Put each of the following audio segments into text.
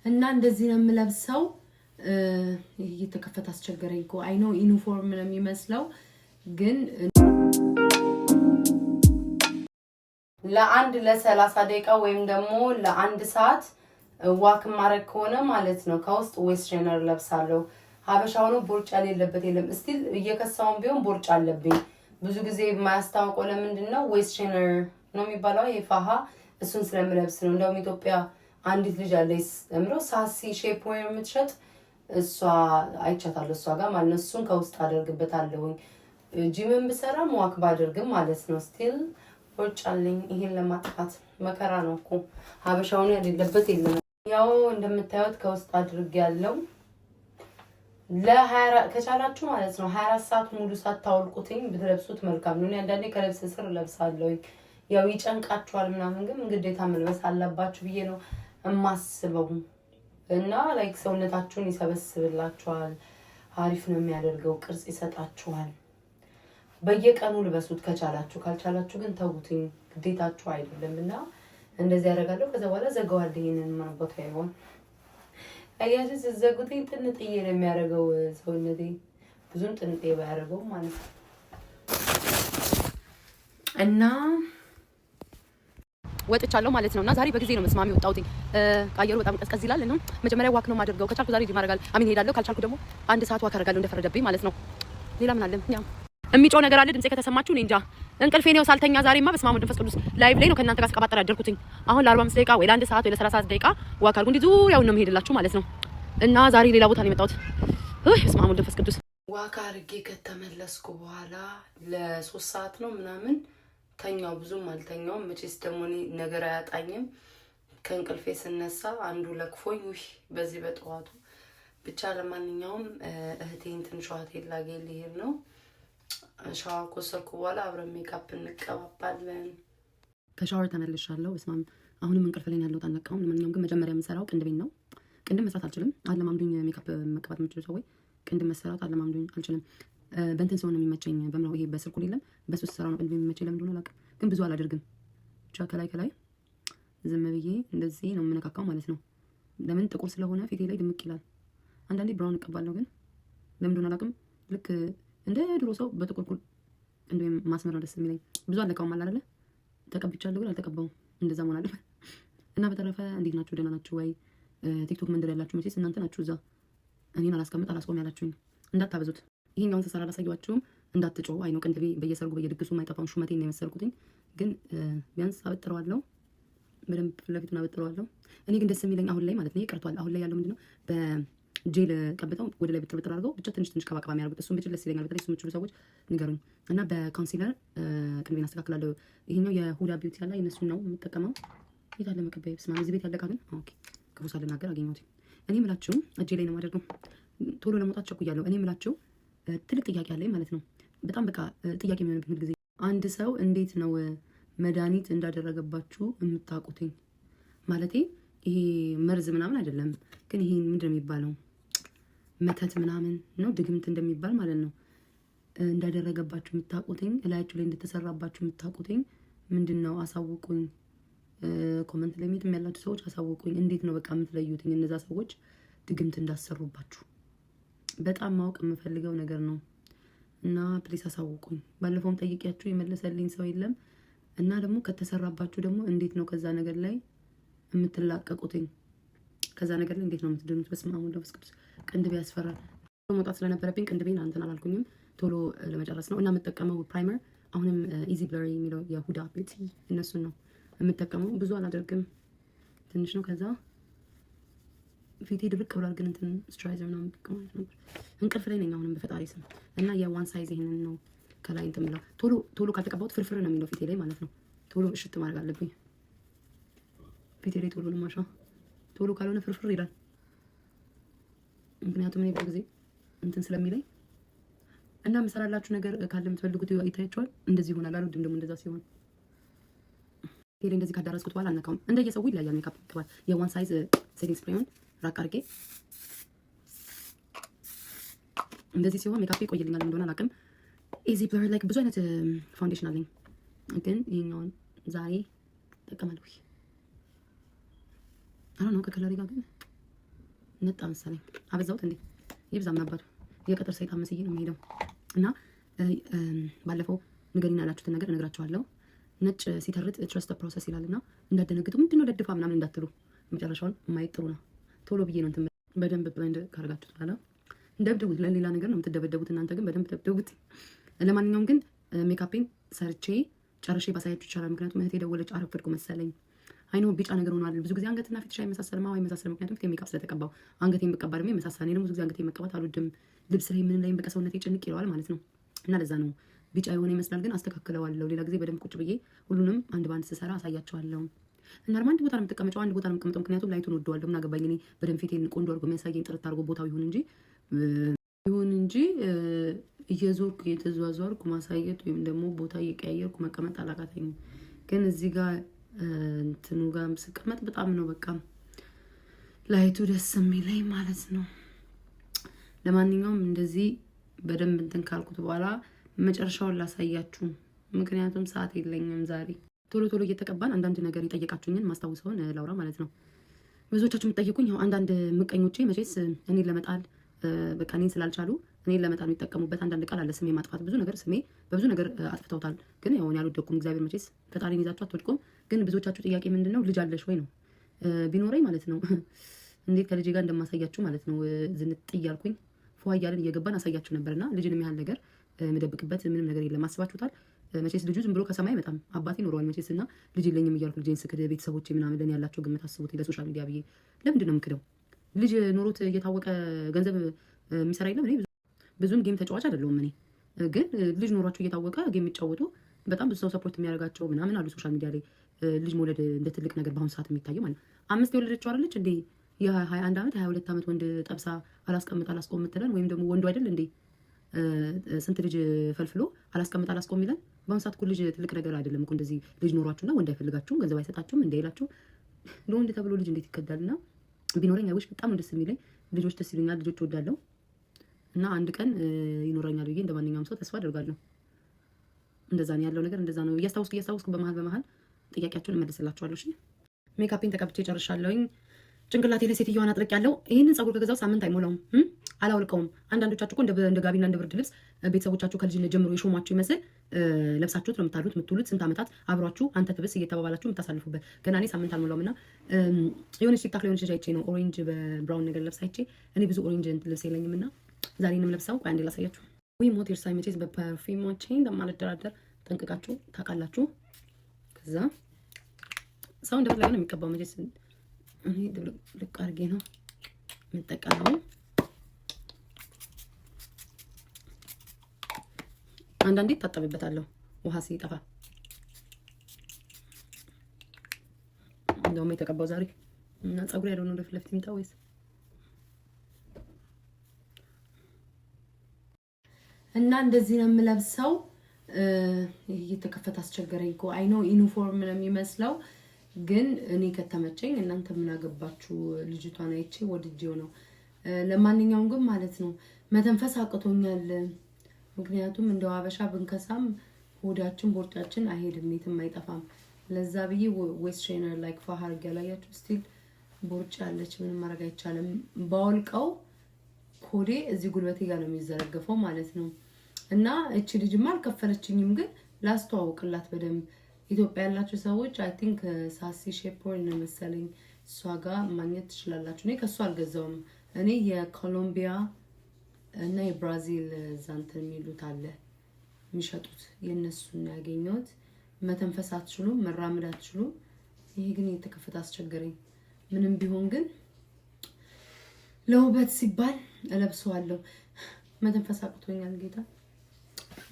እና እንደዚህ ነው የምለብሰው እየተከፈተ አስቸገረኝ እኮ አይ ኖ ዩኒፎርም ነው የሚመስለው ግን ለአንድ ለ30 ደቂቃ ወይም ደግሞ ለአንድ ሰዓት ዋክ ማረግ ከሆነ ማለት ነው ከውስጥ ዌስት ትሬነር ለብሳለሁ ሀበሻው ነው ቦርጫ የሌለበት የለም ስቲል እየከሳውን ቢሆን ቦርጫ አለብኝ ብዙ ጊዜ የማያስታውቀው ለምንድነው ዌስት ትሬነር ነው የሚባለው የፋሃ እሱን ስለምለብስ ነው እንደውም ኢትዮጵያ አንዲት ልጅ አለች እምሮ ሳሲ ሼፕ ወይ የምትሸጥ እሷ አይቻታለሁ እሷ ጋር ማለት ነው እሱን ከውስጥ አደርግበታለሁ ጂምን ብሰራም ዋክ ባደርግም ማለት ነው ስቲል ወርጫለኝ ይሄን ለማጥፋት መከራ ነው እኮ ሀበሻውን ያለበት የለም ያው እንደምታዩት ከውስጥ አድርግ ያለው ለ24 ከቻላችሁ ማለት ነው 24 ሰዓት ሙሉ ሳታወልቁትኝ ብትለብሱት መልካም ነው አንዳንዴ ከልብስ ስር ለብሳለሁ ያው ይጨንቃችኋል ምናምን ግን ግዴታ መልበስ አለባችሁ ብዬ ነው እማስበው እና ላይክ ሰውነታችሁን ይሰበስብላችኋል አሪፍ ነው የሚያደርገው ቅርጽ ይሰጣችኋል በየቀኑ ልበሱት ከቻላችሁ ካልቻላችሁ ግን ተውቱኝ ግዴታችሁ አይደለምና እንደዚህ ያደርጋለሁ ከዛ በኋላ ዘጋዋል ይሄንን ማንቦት አይሆን አያጅስ ዘጉትኝ ጥንጥዬ ነው የሚያደርገው ሰውነቴ ብዙም ጥንጤ ባያደርገው ማለት ነው እና ወጥቻለሁ ማለት ነውና ዛሬ በጊዜ ነው መስማሚ ወጣውኝ አየሩ በጣም ቀዝቀዝ ይላል እና መጀመሪያ ዋክ ነው ማድረገው ከቻልኩ ዛሬ ጂም አደርጋለሁ አሚን ሄዳለሁ ካልቻልኩ ደግሞ አንድ ሰዓት ዋክ አደርጋለሁ እንደፈረደብኝ ማለት ነው ሌላ ምን አለ ያው እሚጮህ ነገር አለ ድምጼ ከተሰማችሁ እኔ እንጃ እንቅልፌ ነው ሳልተኛ ዛሬማ በስመ አብ ወመንፈስ ቅዱስ ላይቭ ላይ ነው ከእናንተ ጋር ስቀባጠር ያደርኩትኝ አሁን ለ45 ደቂቃ ወይ ለ1 ሰዓት ወይ ለ30 ደቂቃ ዋክ አድርጉ እንዴ ዙሪያውን ነው የምሄድላችሁ ማለት ነው እና ዛሬ ሌላ ቦታ ነው የመጣሁት በስመ አብ ወመንፈስ ቅዱስ ዋክ አድርጌ ከተመለስኩ በኋላ ለ3 ሰዓት ነው ምናምን ተኛው ብዙም አልተኛውም መቼስ ደግሞ ነገር አያጣኝም ከእንቅልፌ ስነሳ አንዱ ለክፎኝ በዚህ በጠዋቱ ብቻ ለማንኛውም እህቴን ትንሿት ላገኝ ልሄድ ነው ሻወር ከወሰድኩ በኋላ አብረን ሜካፕ እንቀባባለን ከሻወር ተመልሻለሁ በስማም አሁንም እንቅልፍ ላይ ያለሁት አልነቃሁም ለማንኛውም ግን መጀመሪያ የምሰራው ቅንድቤን ነው ቅንድም መስራት አልችልም አለማምዱኝ ሜካፕ መቀባት የምችሉ ሰው ወይ ቅንድም መስራት አለማምዱኝ አልችልም በእንትን ሰው ነው የሚመቸኝ በመላው ይሄ በስልኩ የለም በሱ ሰራው ነው ቅንድቤ የሚመቸኝ ለምን እንደሆነ አላውቅም ግን ብዙ አላደርግም ብቻ ከላይ ዝም ብዬ እንደዚህ ነው የምነካካው ማለት ነው ለምን ጥቁር ስለሆነ ፊቴ ላይ ድምቅ ይላል አንዳንዴ ብራውን እቀባለሁ ግን ለምን እንደሆነ አላውቅም ልክ እንደ ድሮ ሰው በጥቁር እንደም ማስመር ነው ደስ የሚለኝ ብዙ አለቀውም አለ አይደለ ተቀብቻለሁ ግን አልተቀባውም እንደዛ መሆን አለበት እና በተረፈ እንዴት ናችሁ ደህና ናችሁ ወይ ቲክቶክ መንደር ያላችሁ መቼስ እናንተ ናችሁ እዛ እኔን አላስቆም ያላችሁኝ እንዳታበዙት ይሄኛውን ተሰራ ላሳያችሁም እንዳትጮው አይ ነው ቅንድቤ በየሰርጉ በየድግሱ ማይጠፋውን ሹመቴን ነው የመሰልኩትኝ ግን ቢያንስ አበጥረዋለሁ በደንብ ፍለፊቱን አበጥረዋለሁ እኔ ግን ደስ የሚለኝ አሁን ላይ ማለት ነው ይቀርቷል አሁን ላይ ያለው ምንድነው በጄል ቀብተው ወደ ላይ ብጥር አድርገው ብቻ ትንሽ ቀባቀባ የሚያደርጉት እሱን ብቻ ደስ ይለኛል በተለይ እሱ የምትችሉ ሰዎች ንገሩኝ እና በኮንሲለር ቅንድቤን አስተካክላለሁ ይሄኛው የሁዳ ቢዩቲ ያለ የነሱ ነው የምጠቀመው የታለ መቀበይ በስማ እዚህ ቤት ያለቃ ግን ኦኬ ክፉ ሳልናገር አገኘሁት እኔ ምላችሁ እጄ ላይ ነው ማደርገው ቶሎ ለመውጣት ቸኩያለሁ እኔ ምላችሁ ትልቅ ጥያቄ አለኝ ማለት ነው በጣም በቃ ጥያቄ የሚሆንብኝ ጊዜ አንድ ሰው እንዴት ነው መድኃኒት እንዳደረገባችሁ የምታውቁትኝ ማለቴ ይሄ መርዝ ምናምን አይደለም ግን ይሄ ምንድነው የሚባለው መተት ምናምን ነው ድግምት እንደሚባል ማለት ነው እንዳደረገባችሁ የምታውቁትኝ እላያችሁ ላይ እንደተሰራባችሁ የምታውቁትኝ ምንድነው አሳውቁኝ ኮሜንት ላይ ምንም ያላችሁ ሰዎች አሳውቁኝ እንዴት ነው በቃ የምትለዩትኝ እነዛ ሰዎች ድግምት እንዳሰሩባችሁ በጣም ማወቅ የምፈልገው ነገር ነው እና ፕሊስ አሳውቁኝ ባለፈውም ጠይቂያችሁ የመለሰልኝ ሰው የለም እና ደግሞ ከተሰራባችሁ ደግሞ እንዴት ነው ከዛ ነገር ላይ የምትላቀቁትኝ ከዛ ነገር ላይ እንዴት ነው የምትድኑት በስመ አብ ወወልድ ወመንፈስ ቅዱስ ቅንድቤ ያስፈራል መውጣት ስለነበረብኝ ቅንድቤን አንተን አላልኩኝም ቶሎ ለመጨረስ ነው እና የምጠቀመው ፕራይመር አሁንም ኢዚ ብለሪ የሚለው የሁዳ ቢዩቲ እነሱን ነው የምጠቀመው ብዙ አላደርግም ትንሽ ነው ከዛ ፊቴ ድርቅ ብሏል ግን እንትን ስትራይዘር ነው የምጠቀመው እንቅልፍ ላይ ነኝ አሁንም በፈጣሪ ስም እና የዋን ሳይዝ ይሄንን ነው ከላይ እንትን ብለው ቶሎ ካልተቀባሁት ፍርፍር ነው የሚለው ፊቴ ላይ ማለት ነው ቶሎ እሽት ማድረግ አለብኝ ፊቴ ላይ ቶሎ ለማሻ ቶሎ ካልሆነ ፍርፍር ይላል ምክንያቱም እኔ በጊዜ እንትን ስለሚለኝ እና መሰራላችሁ ነገር ካለ የምትፈልጉት ይታያችኋል እንደዚህ ይሆናል አልወድም ደግሞ እንደዛ ሲሆን ፊቴ እንደዚህ ካዳረስኩት በኋላ አልነካውም እንደየሰው ይለያያል ሜካፕ ይቀባል የዋን ሳይዝ ሴቲንግ ስፕሬውን ራቅ አድርጌ እንደዚህ ሲሆን ሜካፕ ይቆይልኛል እንደሆነ አላውቅም ኢዚ ብለር ላይክ ብዙ አይነት ፋውንዴሽን አለኝ ግን ይሄኛውን ዛሬ ተጠቀማለሁ አሁን ነው ከከለሪ ጋር ግን ነጣ መሰለኝ አበዛውት እንዴ ይብዛም ነበር የቀጠር ሰይጣን መስዬ ነው የሚሄደው እና ባለፈው ንገሪና ያላችሁትን ነገር እነግራችኋለሁ ነጭ ሲተርት ትረስት ፕሮሰስ ይላልና እንዳደነግጡ ምንድነው ደድፋ ምናምን እንዳትሉ መጨረሻውን ማየት ጥሩ ነው ቶሎ ብዬ ነው እንትን በደንብ ብለንድ ካረጋችሁት በኋላ እንደብደቡት ለሌላ ነገር ነው የምትደበደቡት እናንተ ግን በደንብ ደብደቡት ለማንኛውም ግን ሜካፔን ሰርቼ ጨርሼ ባሳያችሁ ይቻላል ምክንያቱም እህቴ ደወለች አረፈድኩ መሰለኝ አይኖ ቢጫ ነገር ሆኗል ብዙ ጊዜ አንገትና ፊትሽ አይመሳሰልም አይመሳሰልም ምክንያቱም ፊት ሜካፕ ስለተቀባው አንገቴን በቀባ ደግሞ ይመሳሰል እኔ ደግሞ ብዙ ጊዜ አንገቴን መቀባት አልወድም ልብስ ላይ ምን ላይ በቃ ሰውነቴ ጭንቅ ይለዋል ማለት ነው እና ለዛ ነው ቢጫ የሆነ ይመስላል ግን አስተካክለዋለሁ ሌላ ጊዜ በደንብ ቁጭ ብዬ ሁሉንም አንድ ባንድ ስሰራ አሳያቸዋለሁ እና አንድ ቦታ ነው የምትቀመጨው አንድ ቦታ ነው የምቀመጠው ምክንያቱም ላይቱን ወደዋለሁ ምን አገባኝ እኔ በደንብ ፊቴን ቆንጆ አድርጎ የሚያሳየኝ ጥርት አድርጎ ቦታው ይሁን እንጂ እየዞርኩ እየተዟዟርኩ ማሳየት ወይም ደግሞ ቦታ እየቀያየርኩ መቀመጥ አላቃተኝም ግን እዚህ ጋር እንትኑ ጋር ስቀመጥ በጣም ነው በቃ ላይቱ ደስ የሚለኝ ማለት ነው ለማንኛውም እንደዚህ በደንብ እንትን ካልኩት በኋላ መጨረሻውን ላሳያችሁ ምክንያቱም ሰዓት የለኝም ዛሬ ቶሎ ቶሎ እየተቀባን አንዳንድ ነገር ይጠየቃችሁኝን ማስታወሰውን ላውራ ማለት ነው ብዙዎቻችሁ የምትጠይቁኝ ያው አንዳንድ ምቀኞቼ መቼስ እኔን ለመጣል በቃ እኔን ስላልቻሉ እኔን ለመጣል የሚጠቀሙበት አንዳንድ ቃል አለ ስሜ ማጥፋት ብዙ ነገር ስሜ በብዙ ነገር አጥፍተውታል ግን ያው እኔ አልወደኩም እግዚአብሔር መቼስ ፈጣሪን ይዛችሁ አትወድቁም ግን ብዙዎቻችሁ ጥያቄ ምንድነው ልጅ አለሽ ወይ ነው ቢኖረኝ ማለት ነው እንዴት ከልጅ ጋር እንደማሳያችሁ ማለት ነው ዝንጥ እያልኩኝ ፏ እያልን እየገባን አሳያችሁ ነበርና ልጅን የሚያህል ነገር መደብቅበት ምንም ነገር የለም አስባችሁታል መቼስ ልጁ ዝም ብሎ ከሰማይ በጣም አባቴ ኖረዋል መቼስ እና ልጅ የለኝም እያልኩ ልጄን ስክድ ቤተሰቦቼ ምናምን ለኔ ያላቸው ግምት አስቡት ለሶሻል ሚዲያ ብዬ ለምንድን ነው የምክደው ልጅ ኖሮት እየታወቀ ገንዘብ የሚሰራ የለም እኔ ብዙም ጌም ተጫዋች አይደለሁም እኔ ግን ልጅ ኖሯቸው እየታወቀ ጌም የሚጫወቱ በጣም ብዙ ሰው ሰፖርት የሚያደርጋቸው ምናምን አሉ ሶሻል ሚዲያ ላይ ልጅ መውለድ እንደ ትልቅ ነገር በአሁኑ ሰዓት የሚታየው ማለት 5 የወለደችው አይደለች እንዴ የ21 ዓመት 22 ዓመት ወንድ ጠብሳ አላስቆም ምትለን ወይም ደግሞ ወንዱ አይደል እንዴ ስንት ልጅ ፈልፍሎ አላስቆም ይላል በአሁኑ ሰዓት እኮ ልጅ ትልቅ ነገር አይደለም እኮ እንደዚህ ልጅ ኖሯችሁና ወንድ አይፈልጋችሁም ገንዘብ አይሰጣችሁም እንዳይላችሁ ለወንድ ተብሎ ልጅ እንዴት ይከዳልና ቢኖረኝ አይውሽ በጣም ደስ የሚለኝ ልጆች ደስ ይሉኛል ልጆች ወዳለው እና አንድ ቀን ይኖረኛል ብዬ እንደማንኛውም ሰው ተስፋ አደርጋለሁ እንደዛ ነው ያለው ነገር እንደዛ ነው እያስታውስኩ በመሃል ጥያቄያችሁን እመልስላችኋለሁ እሺ ሜካፔን ተቀብቼ ጨርሻለሁኝ ጭንቅላቴ ላይ ሴትዮዋን አጥልቅ ያለው ይሄንን ፀጉር ከገዛው ሳምንት አይሞላውም አላውልቀውም አንዳንዶቻችሁ እኮ እንደ ጋቢና እንደ ብርድ ልብስ ቤተሰቦቻችሁ ከልጅነት ጀምሮ የሾማችሁ ይመስል ለብሳችሁት ነው የምትውሉት ስንት ዓመታት አብሯችሁ አንተ ትብስ እየተባባላችሁ የምታሳልፉበት ገና እኔ ሳምንት አልሞላውምና የሆነች ቲክታክ ላይ የሆነች ልጅ አይቼ ነው ኦሬንጅ በብራውን ነገር ለብሳ አይቼ እኔ ብዙ ኦሬንጅ ልብስ የለኝምና ዛሬ ነው ለብሳው ቆይ አንዴ ላሳያችሁ ወይ ሞት ይርሳይ መቼስ በፐርፊውሞቼ እንደማልደራደር ጠንቅቃችሁ ታውቃላችሁ ከዛ ሰው እንደፈለገ ነው የሚቀባው መቼስ እኔ ልቅ አድርጌ ነው የምጠቀመው አንዳንዴ ታጠብበታለሁ ውሃ ሲጠፋ እንደውም የተቀባው ዛሬ እና ፀጉሬ ያለው ነው ለፍለፍት የሚጣ ወይስ እና እንደዚህ ነው የምለብሰው እየተከፈተ አስቸገረኝ እኮ አይ ኖ ዩኒፎርም ነው የሚመስለው ግን እኔ ከተመቸኝ እናንተ ምን አገባችሁ ልጅቷን አይቼ ወድጄው ነው ለማንኛውም ግን ማለት ነው መተንፈስ አቅቶኛል ምክንያቱም እንደው አበሻ ብንከሳም ሆዳችን ቦርጫችን አይሄድም የትም አይጠፋም ለዛ ብዬ ዌስት ትሬነር ላይክ ፋሃር ገላያችሁ ስቲል ቦርጫ አለች ምን ማድረግ አይቻልም ባውልቀው ኮዴ እዚህ ጉልበቴ ጋር ነው የሚዘረገፈው ማለት ነው እና እቺ ልጅማ አልከፈለችኝም ግን ላስተዋውቅላት በደንብ ኢትዮጵያ ያላችሁ ሰዎች አይ ቲንክ ሳሲ ሼፖር ነው መሰለኝ እሷ ጋር ማግኘት ትችላላችሁ እኔ ከሷ አልገዛውም እኔ የኮሎምቢያ እና የብራዚል ዛንተ የሚሉት አለ የሚሸጡት የነሱን ያገኘሁት መተንፈስ አትችሉም መራመድ አትችሉም ይሄ ግን የተከፈተ አስቸገረኝ ምንም ቢሆን ግን ለውበት ሲባል እለብሰዋለሁ መተንፈስ አቅቶኛል ጌታ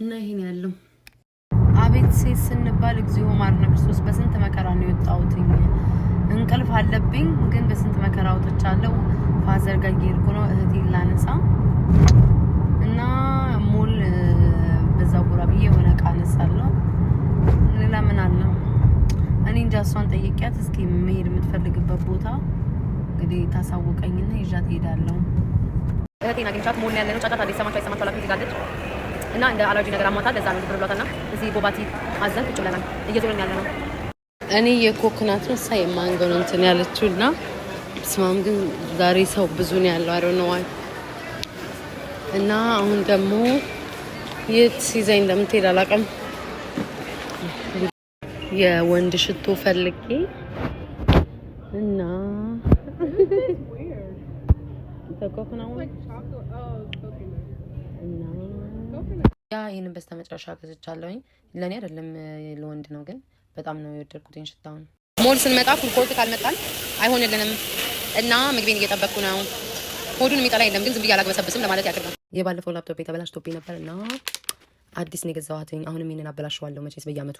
እና ይሄን ያለው አቤት ሴት ስንባል እግዚኦ ማርነ ክርስቶስ በስንት መከራ ነው የወጣሁት እንቅልፍ አለብኝ ግን በስንት መከራ ወጥቻለሁ ፋዘር ጋር እየሄድኩ ነው እህቴን ላነሳ እና ሞል በዛው ጉራብዬ የሆነ ዕቃ አነሳለሁ ሌላ ምን አለ እኔ እንጃ እሷን ጠይቂያት እስኪ መሄድ የምትፈልግበት ቦታ እንግዲህ ታሳውቀኝና ይዣት ሄዳለሁ እህቴን አግኝቻት ሞል ያለነው ጫጫታ አይሰማችሁ አላፊ ይጋለች እና እንደ አለርጂ ነገር አሟታል ለዛ ነው ብሏታና እዚህ ቦባቲ አዘን ቁጭ ብለናል እየዞርን ያለነው እኔ የኮኮናት ነው ሳይ ማንጎ ነው እንትን ያለችውና ስማም ግን ዛሬ ሰው ብዙ ነው ያለው። አይ ዶንት ኖ ዋይ። እና አሁን ደግሞ የት ይዘኝ እንደምትሄድ አላውቅም። የወንድ ሽቶ ፈልጌ እና ያ ይሄንን በስተመጨረሻ ገዝቻለሁኝ። ለኔ አይደለም ለወንድ ነው፣ ግን በጣም ነው የወደድኩት ሽታውን። ሞል ስንመጣ ፉል ኮርት ካልመጣን አይሆንልንም እና ምግቤን እየጠበቅኩ ነው። ሆዱን የሚጠላ የለም፣ ግን ዝም ብዬ አላግበሰብስም ለማለት ያክል ነው። የባለፈው ላፕቶፕ ተበላሽቶብኝ ነበር እና አዲስ ነው የገዛኋትኝ። አሁንም ይሄንን አበላሽዋለሁ መቼስ በየአመቱ